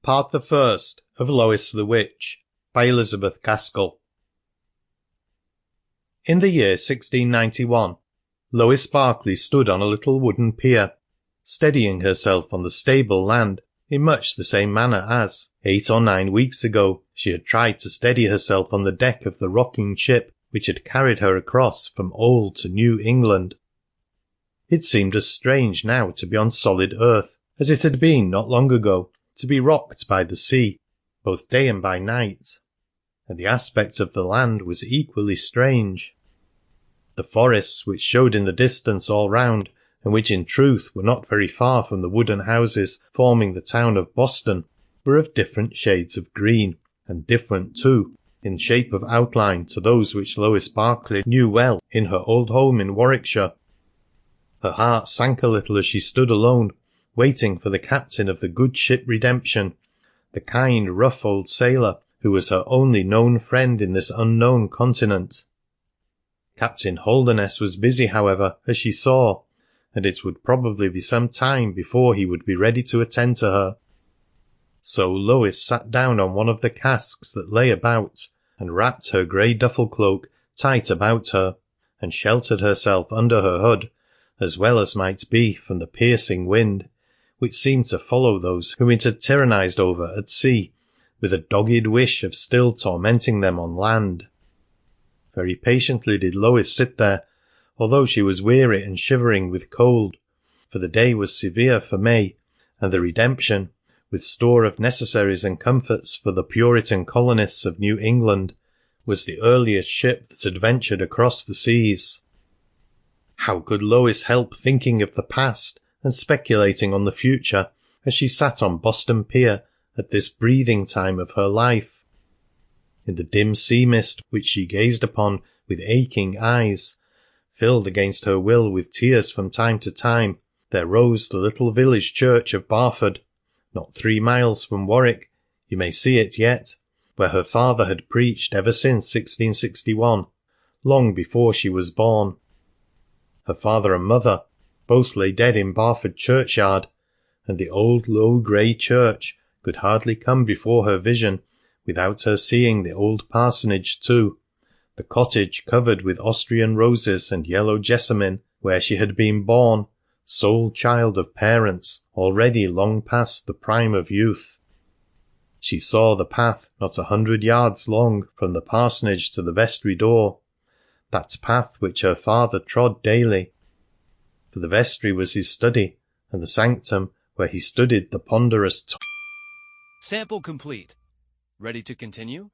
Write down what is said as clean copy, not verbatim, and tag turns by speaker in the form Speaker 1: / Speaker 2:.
Speaker 1: Part the First of Lois the Witch by Elizabeth Gaskell. In the year 1691, Lois Berkeley stood on a little wooden pier, steadying herself on the stable land in much the same manner as, 8 or 9 weeks ago, she had tried to steady herself on the deck of the rocking ship which had carried her across from old to New England. It seemed as strange now to be on solid earth as it had been not long ago to be rocked by the sea, both day and by night, and the aspect of the land was equally strange. The forests which showed in the distance all round, and which in truth were not very far from the wooden houses forming the town of Boston, were of different shades of green, and different, too, in shape of outline to those which Lois Berkeley knew well in her old home in Warwickshire. Her heart sank a little as she stood alone, waiting for the captain of the good ship Redemption, the kind, rough old sailor who was her only known friend in this unknown continent. Captain Holderness was busy, however, as she saw, and it would probably be some time before he would be ready to attend to her. So Lois sat down on one of the casks that lay about, and wrapped her grey duffel cloak tight about her, and sheltered herself under her hood, as well as might be from the piercing wind, which seemed to follow those whom it had tyrannized over at sea, with a dogged wish of still tormenting them on land. Very patiently did Lois sit there, although she was weary and shivering with cold, for the day was severe for May, and the Redemption, with store of necessaries and comforts for the Puritan colonists of New England, was the earliest ship that had ventured across the seas. How could Lois help thinking of the past and speculating on the future as she sat on Boston Pier at this breathing time of her life? In the dim sea mist which she gazed upon with aching eyes, filled against her will with tears from time to time, there rose the little village church of Barford, not 3 miles from Warwick, you may see it yet, where her father had preached ever since 1661, long before she was born. Her father and mother both lay dead in Barford churchyard, and the old low grey church could hardly come before her vision without her seeing the old parsonage too, the cottage covered with Austrian roses and yellow jessamine, where she had been born, sole child of parents already long past the prime of youth. She saw the path not 100 yards long from the parsonage to the vestry door, that path which her father trod daily. For the vestry was his study, and the sanctum where he studied the ponderous
Speaker 2: Sample complete. Ready to continue?